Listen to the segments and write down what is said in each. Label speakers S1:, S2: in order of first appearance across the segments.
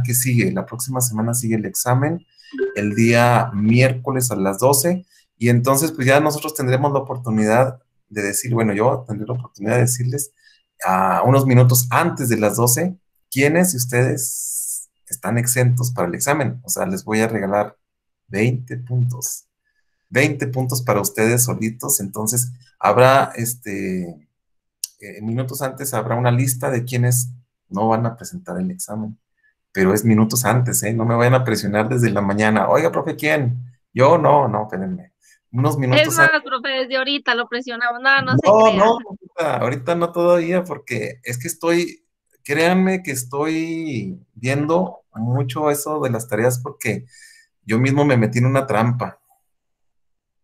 S1: que sigue, la próxima semana sigue el examen, el día miércoles a las 12, y entonces pues ya nosotros tendremos la oportunidad de decir, bueno, yo tendré la oportunidad de decirles a unos minutos antes de las 12 quiénes de ustedes están exentos para el examen. O sea, les voy a regalar 20 puntos. 20 puntos para ustedes solitos. Entonces, habrá, minutos antes habrá una lista de quienes no van a presentar el examen. Pero es minutos antes, ¿eh? No me vayan a presionar desde la mañana. Oiga, profe, ¿quién? Yo no, espérenme. Unos
S2: Es
S1: minutos antes.
S2: más, profe, desde ahorita lo presionamos. No, no se
S1: No,
S2: crea.
S1: no, ahorita no todavía, porque es que créanme que estoy viendo mucho eso de las tareas porque yo mismo me metí en una trampa.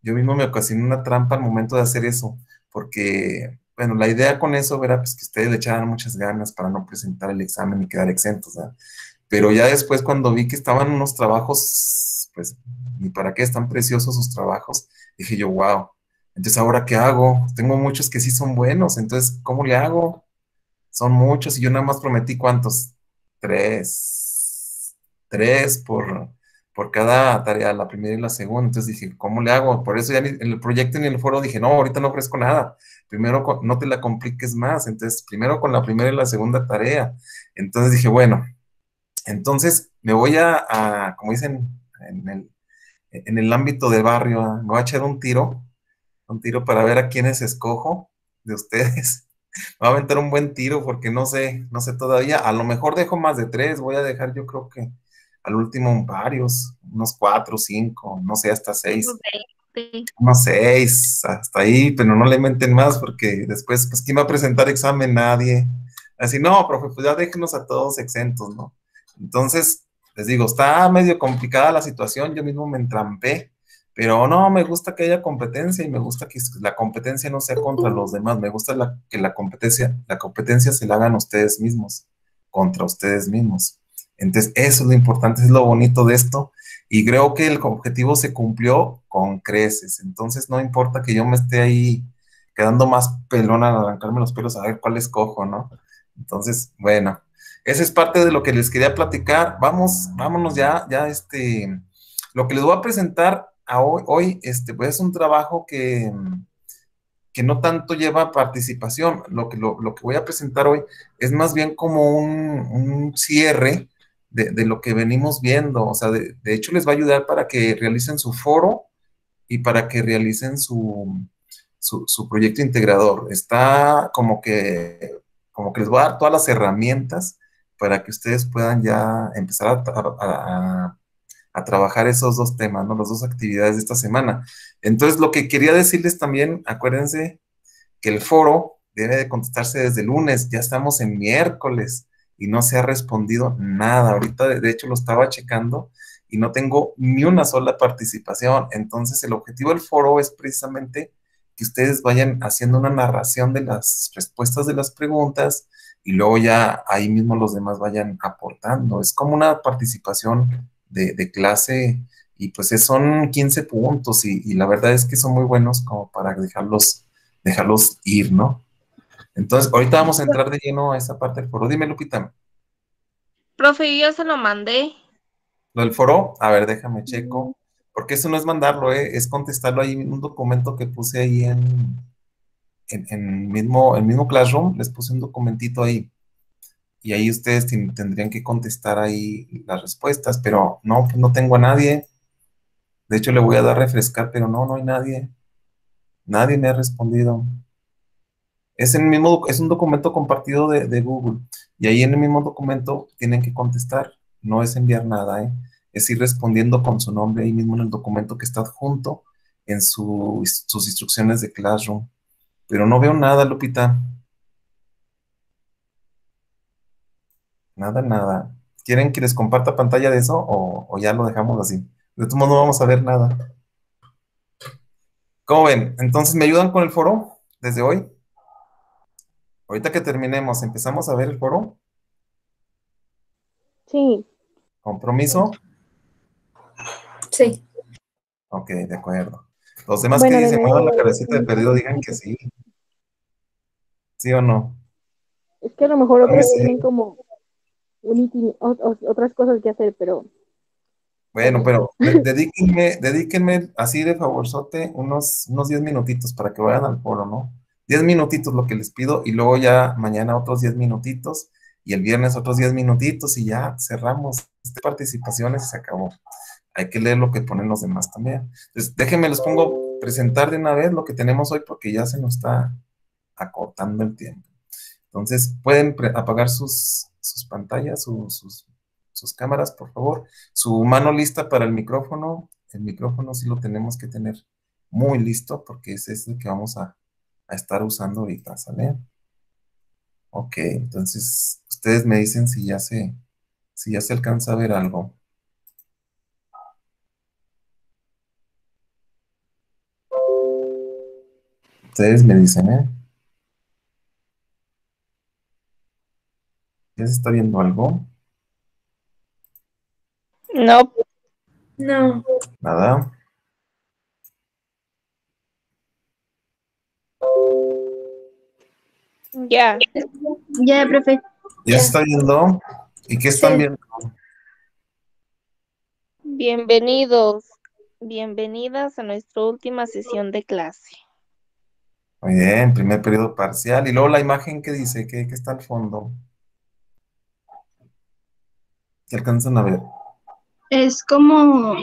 S1: Yo mismo me ocasioné una trampa al momento de hacer eso, porque, bueno, la idea con eso era pues que ustedes le echaran muchas ganas para no presentar el examen y quedar exentos, ¿verdad? Pero ya después cuando vi que estaban unos trabajos, pues, ni para qué están preciosos sus trabajos, dije yo, wow, entonces ¿ahora qué hago? Tengo muchos que sí son buenos, entonces ¿cómo le hago? Son muchos y yo nada más prometí cuántos, tres, tres por cada tarea, la primera y la segunda. Entonces dije, ¿cómo le hago? Por eso ya en el proyecto ni en el foro dije, no, ahorita no ofrezco nada. Primero no te la compliques más. Entonces, primero con la primera y la segunda tarea. Entonces dije, bueno, entonces me voy como dicen en el ámbito de barrio, me voy a echar un tiro para ver a quiénes escojo de ustedes. Me voy a aventar un buen tiro porque no sé todavía. A lo mejor dejo más de tres, voy a dejar yo creo que al último varios, unos cuatro, cinco, no sé, hasta seis.
S2: Veinte.
S1: Unos seis, hasta ahí, pero no le meten más porque después, pues, ¿quién va a presentar examen? Nadie. Así, no, profe, pues ya déjenos a todos exentos, ¿no? Entonces, les digo, está medio complicada la situación, yo mismo me entrampé, pero no, me gusta que haya competencia y me gusta que la competencia no sea contra los demás, me gusta que la competencia se la hagan ustedes mismos, contra ustedes mismos. Entonces, eso es lo importante, es lo bonito de esto, y creo que el objetivo se cumplió con creces. Entonces, no importa que yo me esté ahí quedando más pelón al arrancarme los pelos a ver cuál escojo, ¿no? Entonces, bueno, esa es parte de lo que les quería platicar. Vámonos ya, lo que les voy a presentar hoy, pues es un trabajo que no tanto lleva participación. Lo que voy a presentar hoy es más bien como un cierre de lo que venimos viendo. O sea, de hecho les va a ayudar para que realicen su foro y para que realicen su proyecto integrador. Está como que les voy a dar todas las herramientas para que ustedes puedan ya empezar a trabajar esos dos temas, ¿no? Las dos actividades de esta semana. Entonces, lo que quería decirles también, acuérdense que el foro debe de contestarse desde el lunes, ya estamos en miércoles y no se ha respondido nada. Ahorita, de hecho, lo estaba checando y no tengo ni una sola participación. Entonces, el objetivo del foro es precisamente que ustedes vayan haciendo una narración de las respuestas de las preguntas y luego ya ahí mismo los demás vayan aportando. Es como una participación de clase y pues son 15 puntos y la verdad es que son muy buenos como para dejarlos ir, ¿no? Entonces, ahorita vamos a entrar de lleno a esa parte del foro. Dime, Lupita,
S2: Profe, yo ya se lo mandé.
S1: lo del foro, a ver, déjame checo, porque eso no es mandarlo, es contestarlo ahí en un documento que puse ahí en mismo Classroom, les puse un documentito ahí, y ahí ustedes tendrían que contestar ahí las respuestas, pero no, pues no tengo a nadie. De hecho, le voy a dar refrescar, pero no hay nadie. Nadie me ha respondido. Es un documento compartido de Google y ahí en el mismo documento tienen que contestar, no es enviar nada, ¿eh? Es ir respondiendo con su nombre ahí mismo en el documento que está adjunto en sus instrucciones de Classroom. Pero no veo nada, Lupita, nada. ¿Quieren que les comparta pantalla de eso o ya lo dejamos así? De todos modos no vamos a ver nada. ¿Cómo ven? Entonces, ¿me ayudan con el foro desde hoy? Ahorita que terminemos, ¿empezamos a ver el foro?
S3: Sí,
S1: ¿Compromiso?
S3: sí.
S1: Ok, de acuerdo. Los demás que
S3: Bueno, de
S1: dicen, muevan la
S3: nuevo,
S1: cabecita de perdido, digan que sí. ¿Sí o no?
S3: es que a lo mejor
S1: Díganme
S3: otros
S1: sí.
S3: tienen como
S4: otras cosas que hacer, pero
S1: Bueno, pero dedíquenme así de favorzote unos 10 minutitos para que vayan al foro, ¿no? 10 minutitos lo que les pido y luego ya mañana otros 10 minutitos y el viernes otros 10 minutitos y ya cerramos. Estas participaciones y se acabó. Hay que leer lo que ponen los demás también. Entonces, déjenme, les pongo presentar de una vez lo que tenemos hoy porque ya se nos está acortando el tiempo. Entonces, pueden apagar sus pantallas, sus cámaras, por favor. Su mano lista para el micrófono. El micrófono sí lo tenemos que tener muy listo porque ese es el que vamos a estar usando ahorita, ¿sale? Ok, entonces ustedes me dicen si ya se alcanza a ver algo. Ustedes me dicen, ¿eh? ¿Ya se está viendo algo?
S2: No,
S3: No.
S1: Nada.
S2: ya.
S3: Ya, profe.
S1: ¿Ya se está viendo? ¿Y qué están
S3: Sí.
S1: viendo?
S2: Bienvenidos, bienvenidas a nuestra última sesión de clase.
S1: Muy bien, primer periodo parcial. Y luego la imagen que dice, que está al fondo. ¿Qué alcanzan a ver?
S5: Es como,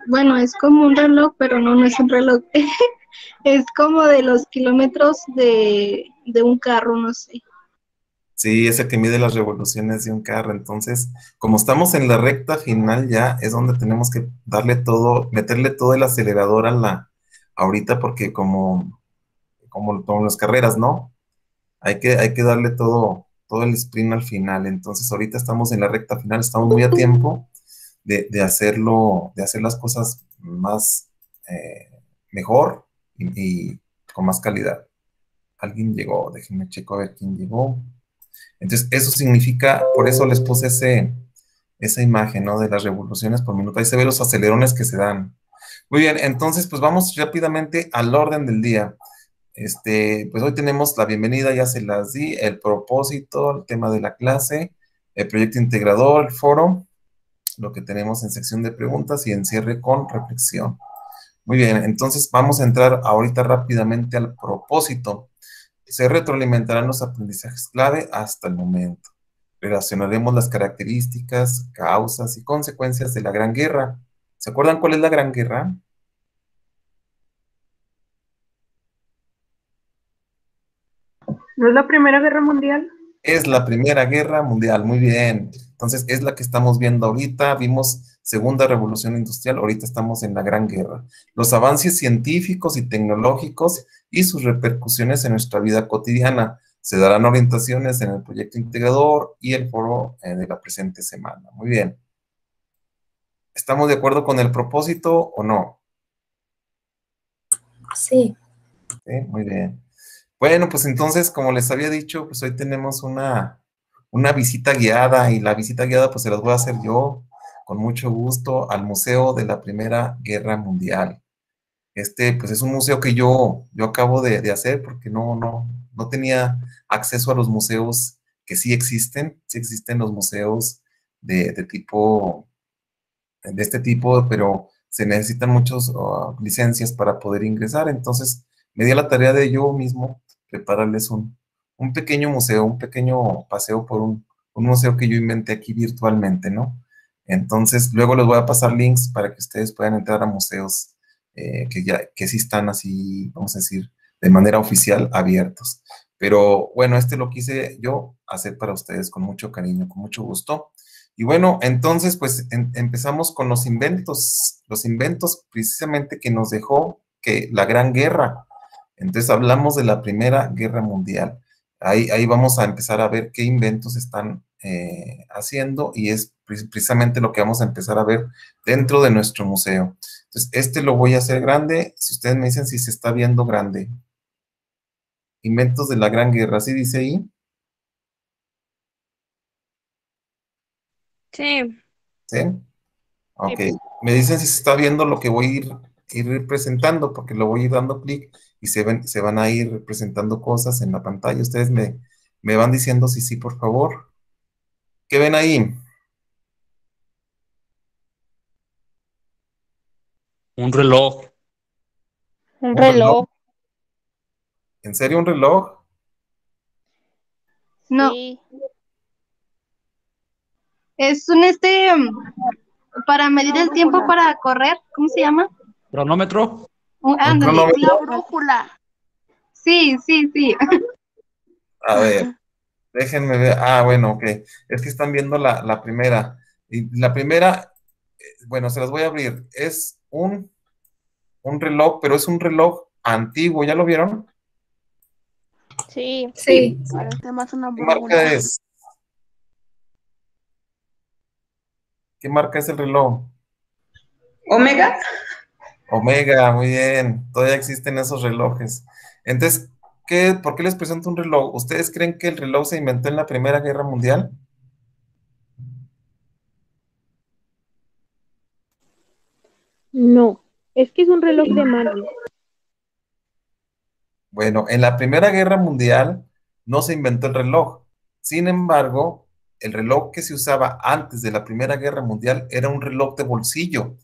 S5: bueno, es como un reloj, pero no, no es un reloj. Es como de los kilómetros de un carro, no sé.
S1: Sí, es el que mide las revoluciones de un carro. Entonces, como estamos en la recta final ya, es donde tenemos que darle todo, meterle todo el acelerador ahorita, porque como las carreras, ¿no? Hay que darle todo el sprint al final. Entonces, ahorita estamos en la recta final, estamos muy a tiempo de hacerlo, de hacer las cosas más mejor y con más calidad. Alguien llegó, déjenme checo a ver quién llegó. Entonces, eso significa, por eso les puse esa imagen, ¿no? De las revoluciones por minuto. Ahí se ven los acelerones que se dan. Muy bien, entonces, pues vamos rápidamente al orden del día. Pues hoy tenemos la bienvenida, ya se las di, el propósito, el tema de la clase, el proyecto integrador, el foro, lo que tenemos en sección de preguntas y en cierre con reflexión. Muy bien, entonces vamos a entrar ahorita rápidamente al propósito. Se retroalimentarán los aprendizajes clave hasta el momento. Relacionaremos las características, causas y consecuencias de la Gran Guerra. ¿Se acuerdan cuál es la Gran Guerra?
S5: ¿No es la Primera Guerra Mundial?
S1: Es la Primera Guerra Mundial, muy bien. Entonces, es la que estamos viendo ahorita. Vimos Segunda Revolución Industrial, ahorita estamos en la Gran Guerra. Los avances científicos y tecnológicos y sus repercusiones en nuestra vida cotidiana. Se darán orientaciones en el proyecto integrador y el foro de la presente semana. Muy bien. ¿Estamos de acuerdo con el propósito o no?
S3: Sí.
S1: Sí, muy bien. Bueno, pues entonces, como les había dicho, pues hoy tenemos una visita guiada y la visita guiada pues se las voy a hacer yo con mucho gusto al Museo de la Primera Guerra Mundial. Pues es un museo que yo acabo de hacer porque no tenía acceso a los museos que sí existen los museos de este tipo, pero se necesitan muchas licencias para poder ingresar. Entonces, me di a la tarea de yo mismo prepararles un pequeño museo, un pequeño paseo por un museo que yo inventé aquí virtualmente, ¿no? Entonces, luego les voy a pasar links para que ustedes puedan entrar a museos que sí están así, vamos a decir, de manera oficial abiertos. Pero bueno, lo quise yo hacer para ustedes con mucho cariño, con mucho gusto. Y bueno, entonces pues empezamos con los inventos precisamente que nos dejó la Gran Guerra. Entonces hablamos de la Primera Guerra Mundial. Ahí vamos a empezar a ver qué inventos están haciendo y es precisamente lo que vamos a empezar a ver dentro de nuestro museo. Entonces, lo voy a hacer grande. Si ustedes me dicen si se está viendo grande. Inventos de la Gran Guerra, ¿sí dice ahí?
S2: Sí.
S1: ¿Sí? Ok. Me dicen si se está viendo lo que voy a ir presentando, porque lo voy a ir dando clic y se van a ir presentando cosas en la pantalla. Ustedes me van diciendo si sí, por favor. ¿Qué ven ahí?
S4: Un reloj.
S2: Un
S1: ¿Un reloj?
S2: reloj.
S1: ¿En serio un reloj?
S5: No,
S2: Sí.
S5: es un para medir el tiempo para correr, ¿cómo se llama?
S4: ¿Cronómetro?
S1: ¿Un
S5: Ándale, sí.
S1: cronómetro?
S2: Brújula.
S5: Sí, sí, sí.
S1: A ver, déjenme ver. Ah, bueno, ok. Es que están viendo la primera. Y la primera, bueno, se las voy a abrir. Es un reloj, pero es un reloj antiguo. ¿Ya lo vieron?
S2: Sí.
S3: Sí.
S2: Parece más una
S1: ¿Qué marca
S2: brújula.
S1: es? ¿Qué marca es el reloj?
S3: Omega.
S1: Omega, muy bien. Todavía existen esos relojes. Entonces, ¿por qué les presento un reloj? ¿Ustedes creen que el reloj se inventó en la Primera Guerra Mundial?
S6: No, es que es un reloj de mano.
S1: Bueno, en la Primera Guerra Mundial no se inventó el reloj. Sin embargo, el reloj que se usaba antes de la Primera Guerra Mundial era un reloj de bolsillo,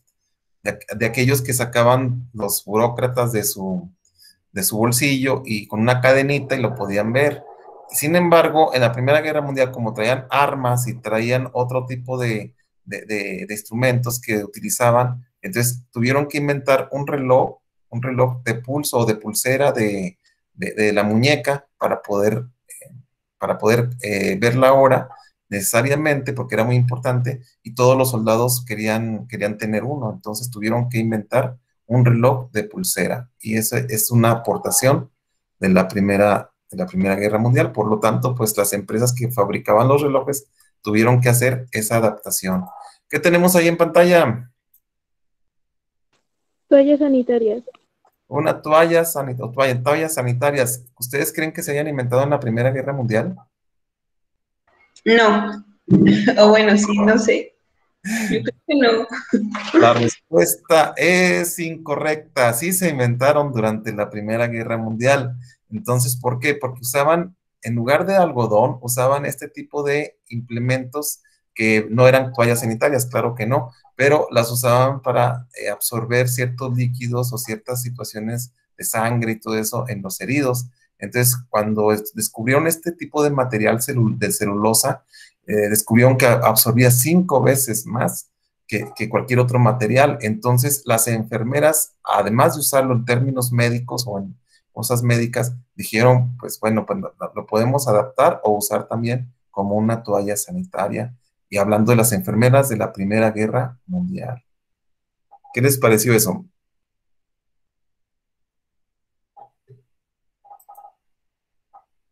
S1: de aquellos que sacaban los burócratas de su bolsillo y con una cadenita y lo podían ver. Sin embargo, en la Primera Guerra Mundial, como traían armas y traían otro tipo de instrumentos que utilizaban, entonces tuvieron que inventar un reloj de pulso o de pulsera de la muñeca para poder ver la hora necesariamente, porque era muy importante, y todos los soldados querían tener uno, entonces tuvieron que inventar un reloj de pulsera, y esa es una aportación de la Primera Guerra Mundial. Por lo tanto, pues las empresas que fabricaban los relojes tuvieron que hacer esa adaptación. ¿Qué tenemos ahí en pantalla?
S6: Toallas sanitarias.
S1: Una toallas sanitarias. ¿Ustedes creen que se hayan inventado en la Primera Guerra Mundial?
S3: No. O bueno, sí, no sé. Yo creo que no.
S1: La respuesta es incorrecta. Sí se inventaron durante la Primera Guerra Mundial. Entonces, ¿por qué? Porque en lugar de algodón, usaban este tipo de implementos que no eran toallas sanitarias, claro que no, pero las usaban para absorber ciertos líquidos o ciertas situaciones de sangre y todo eso en los heridos. Entonces, cuando descubrieron este tipo de material de celulosa, descubrieron que absorbía 5 veces más que cualquier otro material. Entonces, las enfermeras, además de usarlo en términos médicos o en cosas médicas, dijeron, pues bueno, pues lo podemos adaptar o usar también como una toalla sanitaria. Y hablando de las enfermeras de la Primera Guerra Mundial. ¿Qué les pareció eso?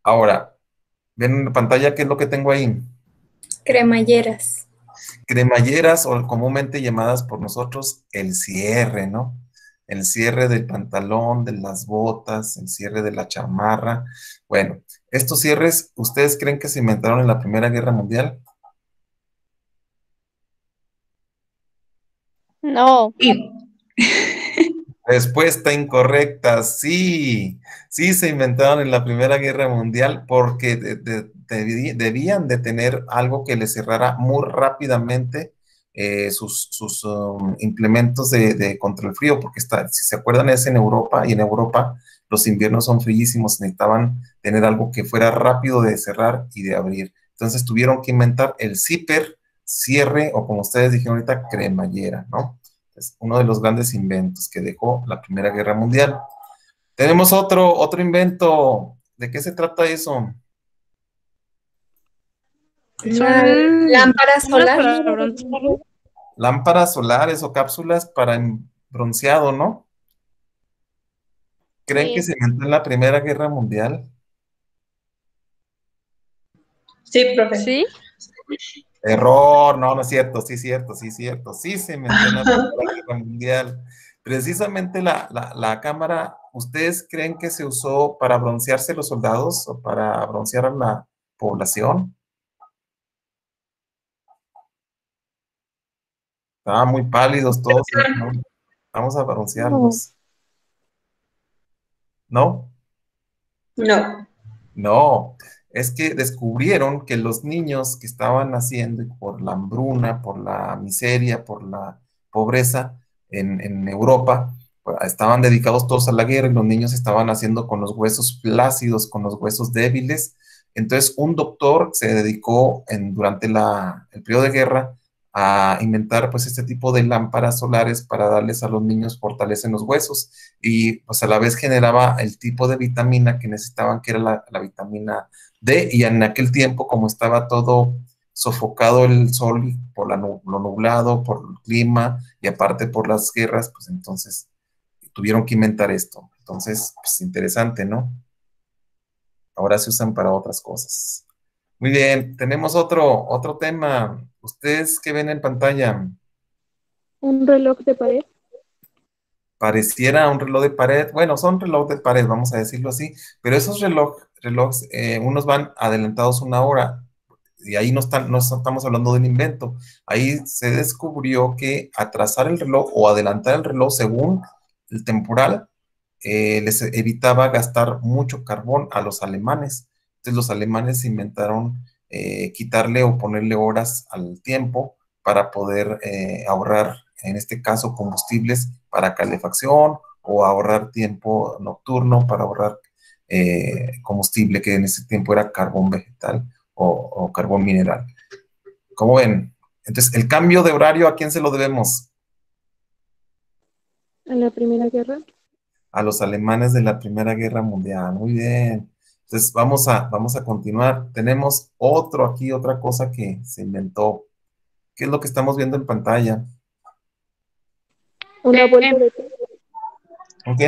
S1: Ahora, ven en la pantalla qué es lo que tengo ahí.
S3: Cremalleras.
S1: Cremalleras, o comúnmente llamadas por nosotros el cierre, ¿no? El cierre del pantalón, de las botas, el cierre de la chamarra. Bueno, estos cierres, ¿ustedes creen que se inventaron en la Primera Guerra Mundial?
S2: No.
S3: Y
S1: Respuesta incorrecta, sí, sí se inventaron en la Primera Guerra Mundial porque debían de tener algo que les cerrara muy rápidamente sus implementos contra el frío, porque si se acuerdan es en Europa, y en Europa los inviernos son fríísimos, necesitaban tener algo que fuera rápido de cerrar y de abrir. Entonces tuvieron que inventar el zipper, cierre, o como ustedes dijeron ahorita, cremallera, ¿no? Es uno de los grandes inventos que dejó la Primera Guerra Mundial. Tenemos otro invento. ¿De qué se trata eso?
S3: una lámpara solar.
S1: Lámparas solares o cápsulas para bronceado, ¿no? ¿Creen que
S2: Sí.
S1: se inventó en la Primera Guerra Mundial?
S3: Sí, profe.
S2: ¿Sí?
S1: Error, no, no es cierto, sí es cierto, sí es cierto. Sí se inventó en la Primera Guerra Mundial. Precisamente la cámara, ¿ustedes creen que se usó para broncearse los soldados o para broncear a la población? Estaban muy pálidos todos. ¿No? Vamos a broncearlos. ¿No?
S3: No.
S1: No. Es que descubrieron que los niños que estaban naciendo por la hambruna, por la miseria, por la pobreza, en Europa, pues, estaban dedicados todos a la guerra y los niños estaban haciendo con los huesos flácidos, con los huesos débiles. Entonces, un doctor se dedicó durante el periodo de guerra a inventar pues este tipo de lámparas solares para darles a los niños fortaleza en los huesos y pues a la vez generaba el tipo de vitamina que necesitaban, que era la vitamina D, y en aquel tiempo como estaba todo sofocado el sol y por lo nublado, por el clima y aparte por las guerras, pues entonces tuvieron que inventar esto. Entonces, pues interesante, ¿no? Ahora se usan para otras cosas. Muy bien, tenemos otro tema. ¿Ustedes qué ven en pantalla?
S6: Un reloj de pared.
S1: Pareciera un reloj de pared. Bueno, son reloj de pared, vamos a decirlo así, pero esos relojes, unos van adelantados una hora, y ahí no estamos hablando de un invento. Ahí se descubrió que atrasar el reloj o adelantar el reloj según el temporal les evitaba gastar mucho carbón a los alemanes. Entonces los alemanes inventaron quitarle o ponerle horas al tiempo para poder ahorrar, en este caso, combustibles para calefacción o ahorrar tiempo nocturno para ahorrar combustible, que en ese tiempo era carbón vegetal o carbón mineral. ¿Cómo ven? Entonces, el cambio de horario, ¿a quién se lo debemos?
S6: En la Primera Guerra.
S1: A los alemanes de la Primera Guerra Mundial. Muy bien. Entonces, vamos a continuar. Tenemos otra cosa que se inventó. ¿Qué es lo que estamos viendo en pantalla?
S6: Una bolsa de té.
S1: ¿Ok?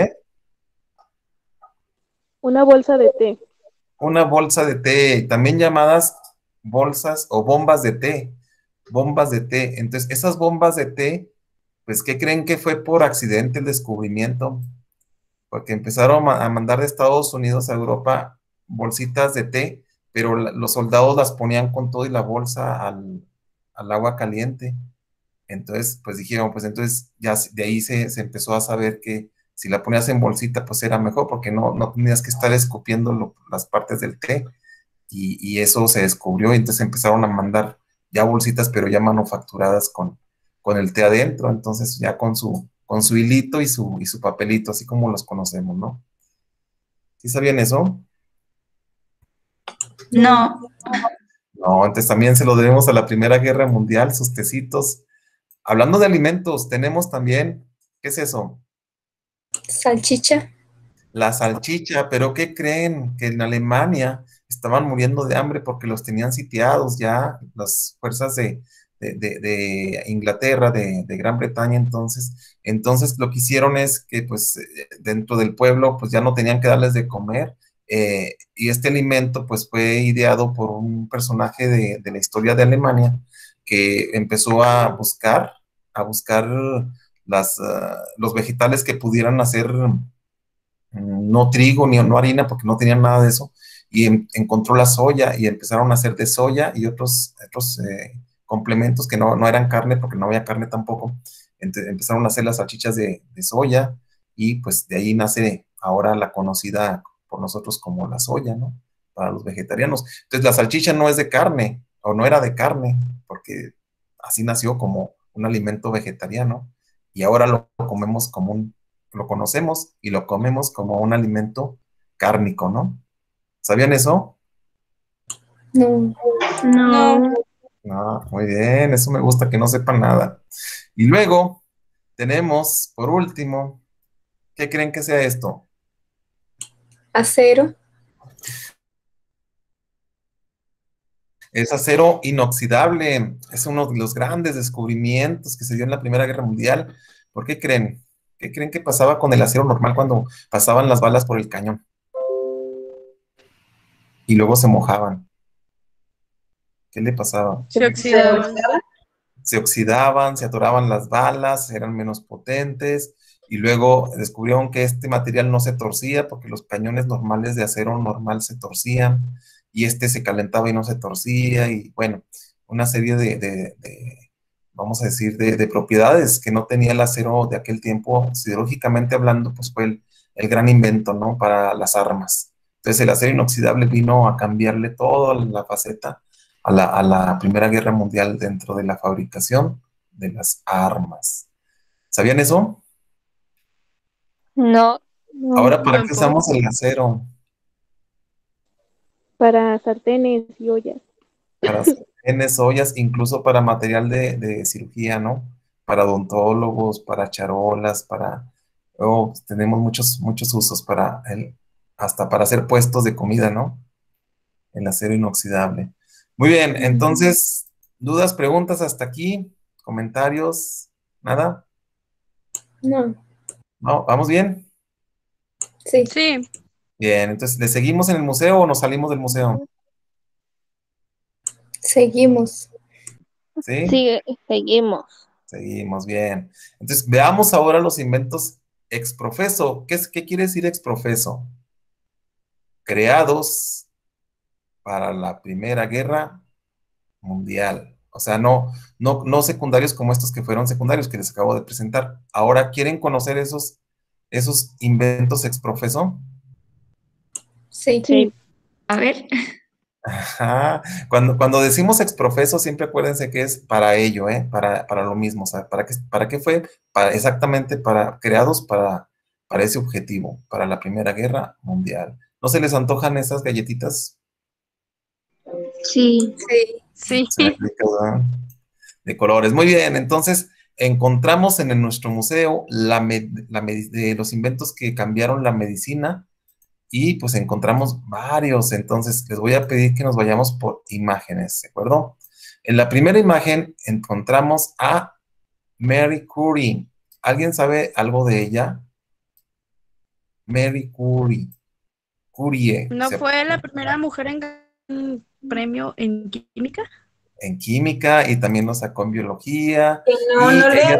S6: Una bolsa de té.
S1: Una bolsa de té, también llamadas bolsas o bombas de té. Bombas de té. Entonces, esas bombas de té, pues, ¿qué creen que fue por accidente el descubrimiento? Porque empezaron a mandar de Estados Unidos a Europa bolsitas de té, pero los soldados las ponían con todo y la bolsa al agua caliente. Entonces, pues dijeron, pues entonces ya de ahí se empezó a saber que si la ponías en bolsita, pues era mejor, porque no tenías que estar escupiendo las partes del té, y eso se descubrió, y entonces empezaron a mandar ya bolsitas, pero ya manufacturadas con el té adentro, entonces ya con su hilito y su papelito, así como los conocemos, ¿no? ¿Sí sabían eso?
S3: No,
S1: No, entonces también se lo debemos a la Primera Guerra Mundial, sus tecitos. Hablando de alimentos, tenemos también, ¿qué es eso?
S3: salchicha.
S1: La salchicha, pero ¿qué creen? Que en Alemania estaban muriendo de hambre porque los tenían sitiados ya las fuerzas de Inglaterra, de Gran Bretaña. Entonces lo que hicieron es que pues dentro del pueblo pues ya no tenían que darles de comer, y este alimento pues fue ideado por un personaje de la historia de Alemania que empezó a buscar los vegetales que pudieran hacer no trigo ni no harina, porque no tenían nada de eso, y encontró la soya y empezaron a hacer de soya y otros complementos que no eran carne, porque no había carne tampoco. Empezaron a hacer las salchichas de soya, y pues de ahí nace ahora la conocida por nosotros como la soya, ¿no? Para los vegetarianos. Entonces la salchicha no es de carne, o no era de carne, porque así nació como un alimento vegetariano, y ahora lo comemos lo conocemos y lo comemos como un alimento cárnico, ¿no? ¿Sabían eso?
S3: No.
S5: No,
S1: No, muy bien, eso me gusta, que no sepan nada. Y luego tenemos, por último, ¿qué creen que sea esto?
S3: Acero.
S1: Es acero inoxidable. Es uno de los grandes descubrimientos que se dio en la Primera Guerra Mundial. ¿Por qué creen? ¿Qué creen que pasaba con el acero normal cuando pasaban las balas por el cañón y luego se mojaban? ¿Qué le pasaba?
S2: Se oxidaban.
S1: Se oxidaban, se atoraban las balas, eran menos potentes, y luego descubrieron que este material no se torcía porque los cañones normales de acero normal se torcían, y este se calentaba y no se torcía, y bueno, una serie vamos a decir, de propiedades que no tenía el acero de aquel tiempo, siderúrgicamente hablando, pues fue el gran invento, ¿no? Para las armas. Entonces el acero inoxidable vino a cambiarle toda la faceta a la Primera Guerra Mundial dentro de la fabricación de las armas. ¿Sabían eso?
S2: No,
S6: No,
S1: Ahora, ¿para qué
S6: tampoco.
S1: usamos el acero?
S6: Para sartenes y ollas.
S1: Para sartenes, ollas, incluso para material de cirugía, ¿no? Para odontólogos, para charolas, tenemos muchos usos hasta para hacer puestos de comida, ¿no? El acero inoxidable. Muy bien, entonces, dudas, preguntas hasta aquí, comentarios, nada.
S3: No,
S1: No, ¿vamos bien?
S3: sí.
S4: Sí,
S1: Bien, entonces, ¿le seguimos en el museo o nos salimos del museo?
S3: Seguimos.
S1: ¿Sí?
S2: sigue, seguimos.
S1: Seguimos, bien. Entonces, veamos ahora los inventos exprofeso. ¿Qué quiere decir exprofeso? Creados para la Primera Guerra Mundial. O sea, no secundarios como estos que fueron secundarios que les acabo de presentar. Ahora, ¿quieren conocer esos inventos exprofeso?
S3: Sí.
S2: Sí.
S3: A ver.
S1: Ajá. Cuando decimos exprofeso, siempre acuérdense que es para ello, ¿eh? Para lo mismo. O sea, ¿para qué fue? Exactamente creados para ese objetivo, para la Primera Guerra Mundial. ¿No se les antojan esas galletitas?
S5: Sí.
S3: Sí.
S4: sí.
S1: Se ven ricas, ¿verdad? De colores. Muy bien, entonces encontramos nuestro museo de los inventos que cambiaron la medicina y pues encontramos varios. Entonces les voy a pedir que nos vayamos por imágenes, ¿de acuerdo? En la primera imagen encontramos a Mary Curie. ¿Alguien sabe algo de ella? Mary Curie. Curie,
S4: ¿No fue la primera mujer en ganar un premio en química?
S1: en química y también lo sacó en biología.
S3: Que no,
S1: Y
S3: no le
S1: ella
S3: habían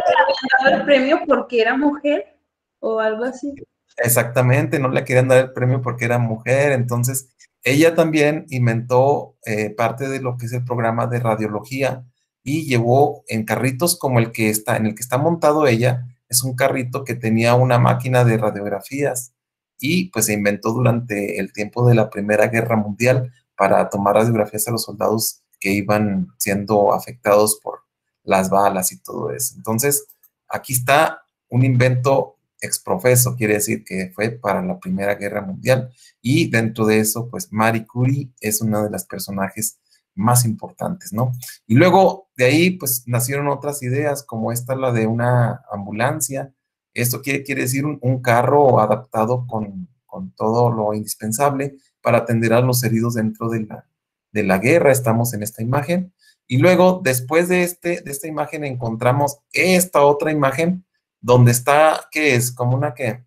S3: dado el premio porque era mujer o algo así.
S1: exactamente, no le querían dar el premio porque era mujer, entonces ella también inventó parte de lo que es el programa de radiología y llevó en carritos como en el que está montado ella, es un carrito que tenía una máquina de radiografías y pues se inventó durante el tiempo de la Primera Guerra Mundial para tomar radiografías a los soldados que iban siendo afectados por las balas y todo eso. Entonces, aquí está un invento exprofeso, quiere decir que fue para la Primera Guerra Mundial. Y dentro de eso, pues Marie Curie es una de las personajes más importantes, ¿no? Y luego de ahí, pues nacieron otras ideas, como esta, la de una ambulancia. Esto quiere decir un carro adaptado con todo lo indispensable para atender a los heridos dentro de la guerra. Estamos en esta imagen. Y luego, después de esta imagen, encontramos esta otra imagen donde está, ¿qué es? Como ¿qué?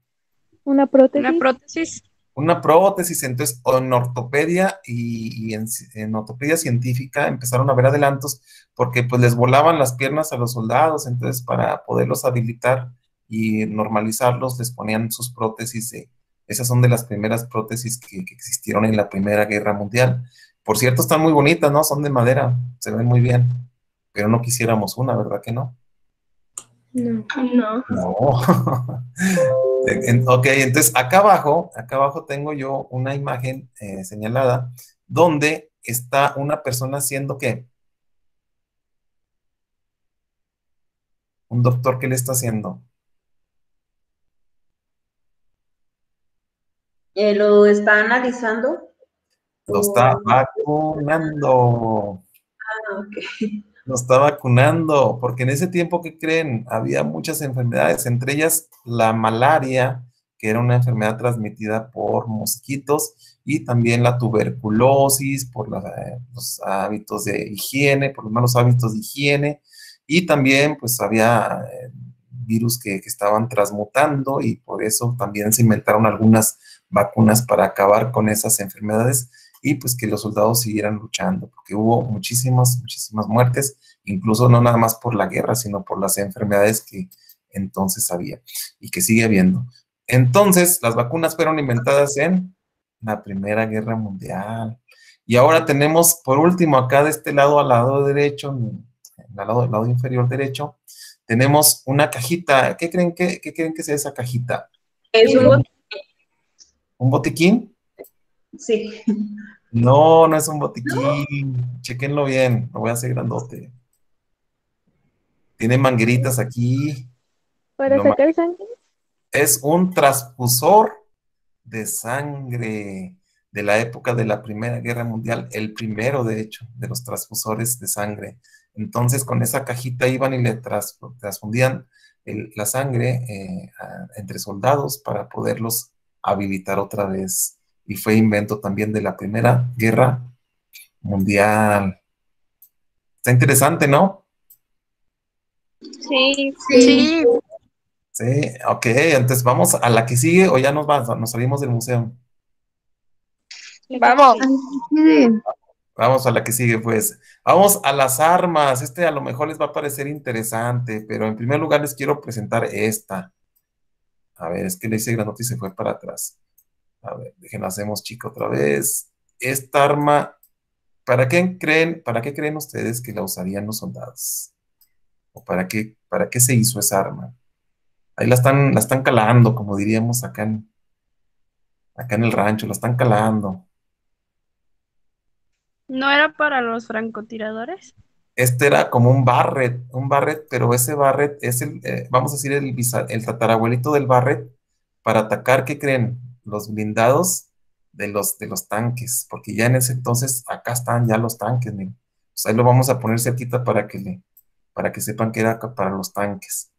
S6: Una prótesis.
S4: Una prótesis.
S1: Una prótesis. Entonces, en ortopedia y en ortopedia científica empezaron a ver adelantos porque pues les volaban las piernas a los soldados, entonces para poderlos habilitar y normalizarlos les ponían sus prótesis. Esas son de las primeras prótesis que existieron en la Primera Guerra Mundial. Por cierto, están muy bonitas, ¿no? Son de madera, se ven muy bien, pero no quisiéramos una, ¿verdad que no?
S3: No.
S5: No.
S1: No. Ok, entonces acá abajo tengo yo una imagen señalada donde está una persona haciendo ¿qué? Un doctor, ¿qué le está haciendo?
S3: ¿Lo está analizando?
S1: Lo está vacunando.
S3: Ah, ok.
S1: Lo está vacunando, porque en ese tiempo, ¿qué creen? Había muchas enfermedades, entre ellas la malaria, que era una enfermedad transmitida por mosquitos, y también la tuberculosis por los hábitos de higiene, por los malos hábitos de higiene, y también pues había virus que estaban transmutando y por eso también se inventaron algunas vacunas para acabar con esas enfermedades y pues que los soldados siguieran luchando, porque hubo muchísimas muertes, incluso no nada más por la guerra, sino por las enfermedades que entonces había y que sigue habiendo. Entonces, las vacunas fueron inventadas en la Primera Guerra Mundial. Y ahora tenemos, por último, acá de este lado, al lado derecho, al lado inferior derecho, tenemos una cajita. ¿Qué creen que sea esa cajita?
S3: ¿Es
S1: ¿Un botiquín?
S3: Sí.
S1: No, no es un botiquín. Chequenlo bien, lo voy a hacer grandote. Tiene mangueritas aquí.
S6: ¿Para
S1: Lo ma-
S6: sacar sangre?
S1: Es un transfusor de sangre de la época de la Primera Guerra Mundial, el primero, de hecho, de los transfusores de sangre. Entonces, con esa cajita iban y le transfundían la sangre entre soldados para poderlos habilitar otra vez. Y fue invento también de la Primera Guerra Mundial. Está interesante, ¿no?
S2: Sí,
S5: Sí.
S4: Sí,
S1: Sí, ok, entonces vamos a la que sigue o ya nos salimos del museo.
S2: vamos.
S5: Ay, sí.
S1: Vamos a la que sigue, pues. Vamos a las armas. Este a lo mejor les va a parecer interesante, pero en primer lugar les quiero presentar esta. A ver, es que le hice grandote y se fue para atrás. A ver, déjenla, hacemos chica otra vez. Esta arma, para qué creen ustedes que la usarían los soldados? ¿O para qué se hizo esa arma? Ahí la están calando, como diríamos acá en el rancho, la están calando.
S4: ¿no era para los francotiradores?
S1: Este era como un Barrett, pero ese Barrett es vamos a decir, el tatarabuelito del Barrett para atacar, ¿qué creen? Los blindados de los tanques, porque ya en ese entonces acá están ya los tanques, miren. Pues ahí lo vamos a poner cerquita para que sepan que era para los tanques.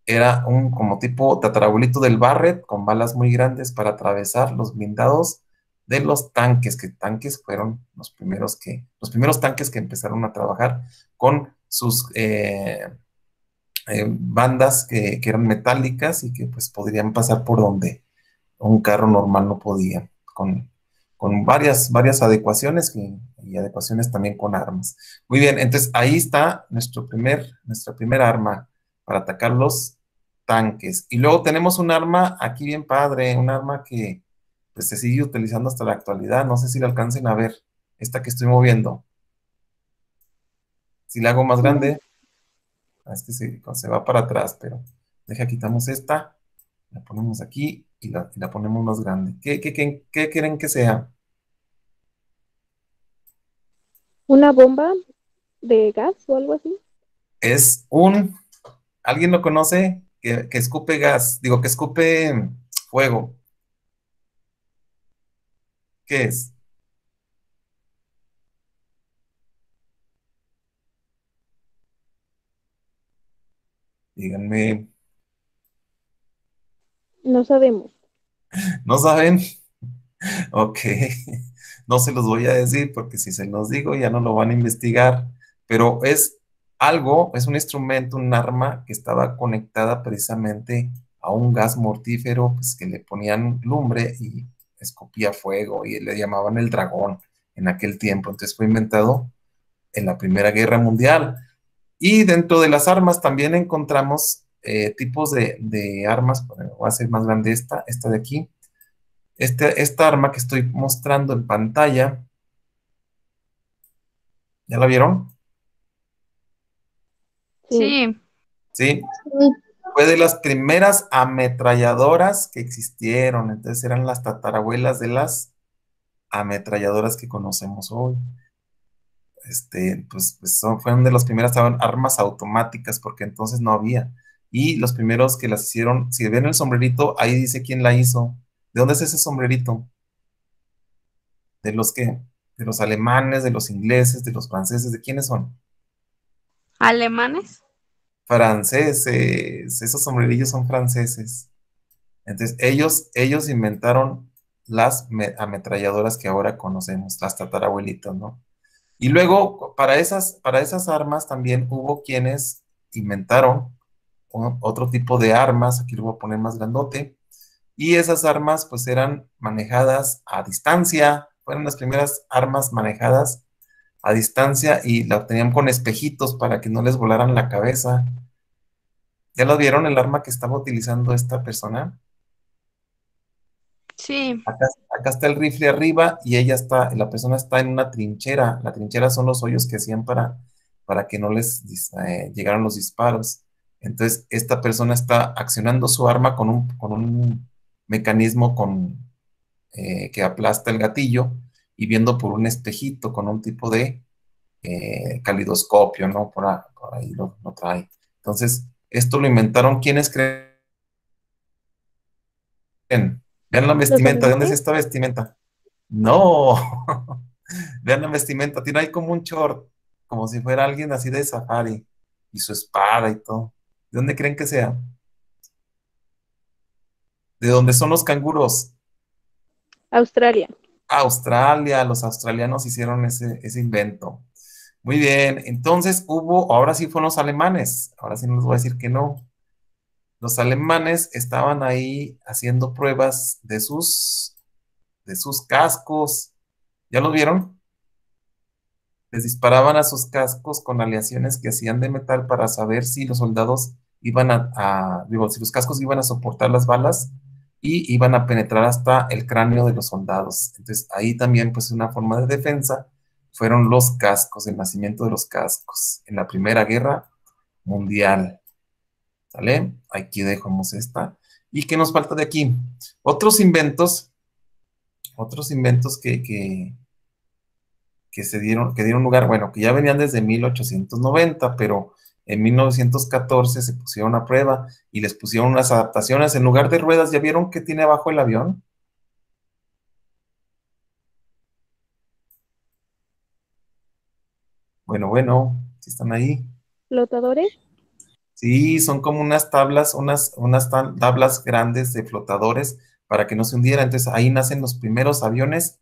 S1: Era un como tipo tatarabuelito del Barrett con balas muy grandes para atravesar los blindados de los tanques, que tanques fueron los primeros tanques que empezaron a trabajar con sus bandas que eran metálicas y que pues podrían pasar por donde un carro normal no podía, con varias adecuaciones y adecuaciones también con armas. Muy bien, entonces ahí está nuestra primera arma para atacar los tanques. Y luego tenemos un arma aquí bien padre, un arma que pues, se sigue utilizando hasta la actualidad. No sé si la alcancen a ver, esta que estoy moviendo. Si la hago más grande, es que se va para atrás, pero quitamos esta, la ponemos aquí y la ponemos más grande. ¿Qué quieren que sea?
S6: ¿Una bomba de gas o algo así?
S1: Es ¿alguien lo conoce? Que escupe gas, digo, que escupe fuego. ¿Qué es? Díganme,
S6: No sabemos.
S1: ¿no saben? Ok, no se los voy a decir porque si se los digo ya no lo van a investigar, pero es un instrumento, un arma que estaba conectada precisamente a un gas mortífero, pues que le ponían lumbre y escupía fuego y le llamaban el dragón en aquel tiempo. Entonces fue inventado en la Primera Guerra Mundial. Y dentro de las armas también encontramos tipos de armas. Voy a hacer más grande esta de aquí. Esta arma que estoy mostrando en pantalla, ¿ya la vieron?
S6: Sí.
S4: Sí,
S1: Sí, fue de las primeras ametralladoras que existieron. Entonces eran las tatarabuelas de las ametralladoras que conocemos hoy. Pues fueron de las primeras armas automáticas, porque entonces no había. Y los primeros que las hicieron, si ven el sombrerito, ahí dice quién la hizo. ¿De dónde es ese sombrerito? ¿De los qué? ¿De los alemanes, de los ingleses, de los franceses? ¿De quiénes son?
S4: alemanes.
S1: Franceses, esos sombrerillos son franceses. Entonces, ellos inventaron las ametralladoras que ahora conocemos, las tatarabuelitas, ¿no? Y luego, para esas armas también hubo quienes inventaron otro tipo de armas, aquí lo voy a poner más grandote, y esas armas pues eran manejadas a distancia, fueron las primeras armas manejadas a distancia y la tenían con espejitos para que no les volaran la cabeza. ¿Ya lo vieron el arma que estaba utilizando esta persona?
S4: Sí,
S1: Acá está el rifle arriba y la persona está en una trinchera. La trinchera son los hoyos que hacían para que no les llegaran los disparos. Entonces, esta persona está accionando su arma con un mecanismo que aplasta el gatillo y viendo por un espejito con un tipo de calidoscopio, ¿no? Por ahí lo trae. Entonces, Esto lo inventaron, ¿quiénes creen? Vean la
S6: ¿Los
S1: vestimenta, ¿de dónde es
S6: alemanes?
S1: esta vestimenta? No, vean la vestimenta, tiene ahí como un short, como si fuera alguien así de safari, y su espada y todo. ¿De dónde creen que sea? ¿De dónde son los canguros?
S6: Australia.
S1: Australia, los australianos hicieron ese invento. Muy bien, entonces ahora sí fueron los alemanes, ahora sí no les voy a decir que no. Los alemanes estaban ahí haciendo pruebas de sus cascos. ¿Ya los vieron? Les disparaban a sus cascos con aleaciones que hacían de metal para saber si los soldados iban digo, si los cascos iban a soportar las balas y iban a penetrar hasta el cráneo de los soldados. Entonces, ahí también, pues, una forma de defensa fueron los cascos, el nacimiento de los cascos en la Primera Guerra Mundial. ¿Sale? Aquí dejamos esta. ¿Y qué nos falta de aquí? Otros inventos que que dieron lugar, bueno, que ya venían desde 1890, pero en 1914 se pusieron a prueba y les pusieron unas adaptaciones. En lugar de ruedas, ¿ya vieron qué tiene abajo el avión? Bueno, si están ahí.
S6: ¿Flotadores?
S1: Sí, son como unas tablas, tablas grandes de flotadores para que no se hundieran. Entonces ahí nacen los primeros aviones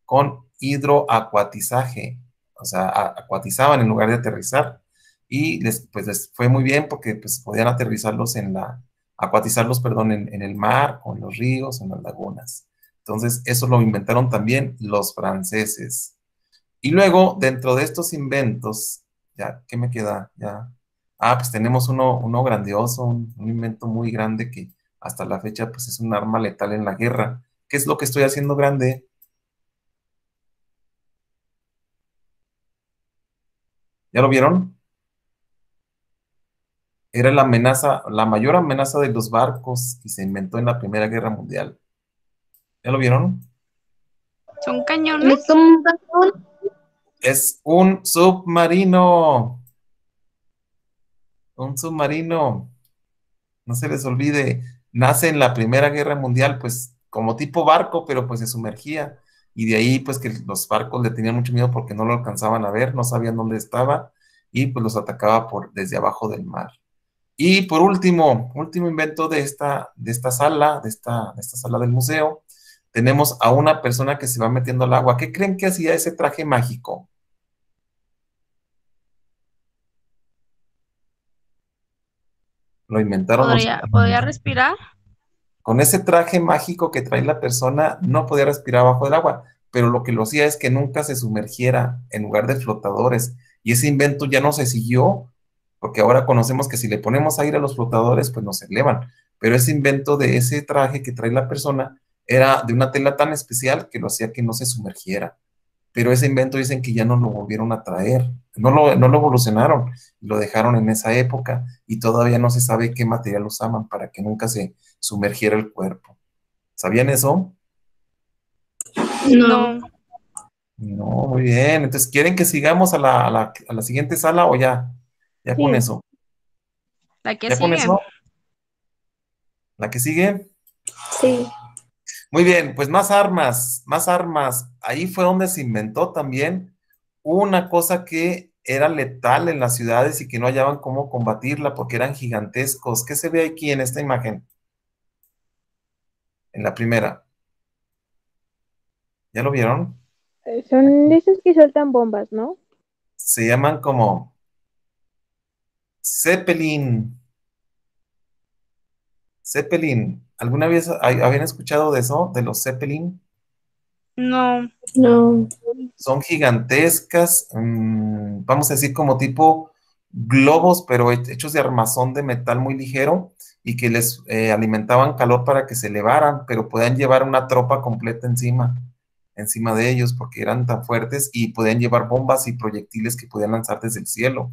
S1: con hidroacuatizaje, o sea, acuatizaban en lugar de aterrizar, y pues les fue muy bien porque pues podían acuatizarlos, perdón, en el mar, o en los ríos, o en las lagunas. Entonces, eso lo inventaron también los franceses. Y luego, dentro de estos inventos, ya, ¿qué me queda? Ya. Pues tenemos uno grandioso, un invento muy grande que hasta la fecha, pues es un arma letal en la guerra. ¿Qué es lo que estoy haciendo grande? ¿Ya lo vieron? Era la amenaza, la mayor amenaza de los barcos y se inventó en la Primera Guerra Mundial. ¿Ya lo vieron?
S4: ¿Son cañones?
S5: Es como un cañón.
S1: Es un submarino. Un submarino. No se les olvide. Nace en la Primera Guerra Mundial, pues como tipo barco, pero pues se sumergía. Y de ahí, pues que los barcos le tenían mucho miedo porque no lo alcanzaban a ver, no sabían dónde estaba y pues los atacaba desde abajo del mar. Y por último invento de esta sala, de esta sala del museo, tenemos a una persona que se va metiendo al agua. ¿Qué creen que hacía ese traje mágico? Lo inventaron los...
S4: ¿Podría respirar?
S1: Con ese traje mágico que trae la persona, no podía respirar bajo el agua, pero lo que lo hacía es que nunca se sumergiera en lugar de flotadores. Y ese invento ya no se siguió, porque ahora conocemos que si le ponemos aire a los flotadores, pues nos elevan. Pero ese invento de ese traje que trae la persona era de una tela tan especial que lo hacía que no se sumergiera. Pero ese invento dicen que ya no lo volvieron a traer, no lo evolucionaron, lo dejaron en esa época y todavía no se sabe qué material usaban para que nunca se sumergiera el cuerpo. ¿Sabían eso?
S5: No.
S1: No, muy bien. Entonces, ¿quieren que sigamos a la siguiente sala o ya? Ya con
S6: Sí.
S1: eso.
S4: La que
S1: ¿Ya con
S4: sigue.
S1: eso? ¿La que sigue?
S6: Sí.
S1: Muy bien, pues más armas, más armas. Ahí fue donde se inventó también una cosa que era letal en las ciudades y que no hallaban cómo combatirla porque eran gigantescos. ¿Qué se ve aquí en esta imagen? En la primera. ¿Ya lo vieron?
S6: Son de esos que sueltan bombas, ¿no?
S1: Se llaman como Zeppelin. Zeppelin. ¿Alguna vez habían escuchado de eso, de los Zeppelin?
S4: No.
S5: No.
S1: Son gigantescas, vamos a decir como tipo globos, pero hechos de armazón de metal muy ligero y que les alimentaban calor para que se elevaran, pero podían llevar una tropa completa encima de ellos porque eran tan fuertes y podían llevar bombas y proyectiles que podían lanzar desde el cielo.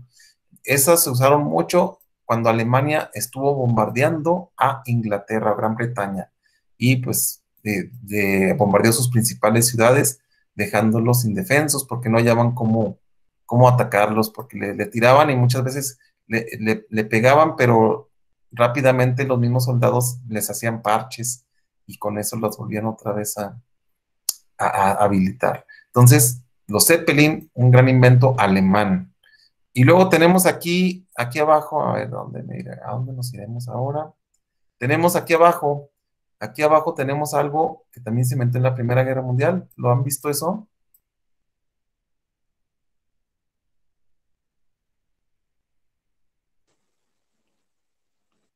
S1: Esas se usaron mucho cuando Alemania estuvo bombardeando a Inglaterra, a Gran Bretaña, y pues bombardeó sus principales ciudades, dejándolos indefensos porque no hallaban cómo atacarlos, porque le tiraban y muchas veces le pegaban, pero rápidamente los mismos soldados les hacían parches y con eso los volvían otra vez a habilitar. Entonces, los Zeppelin, un gran invento alemán. Y luego tenemos aquí abajo, a ver, ¿a dónde nos iremos ahora? Tenemos aquí abajo tenemos algo que también se inventó en la Primera Guerra Mundial. ¿Lo han visto eso?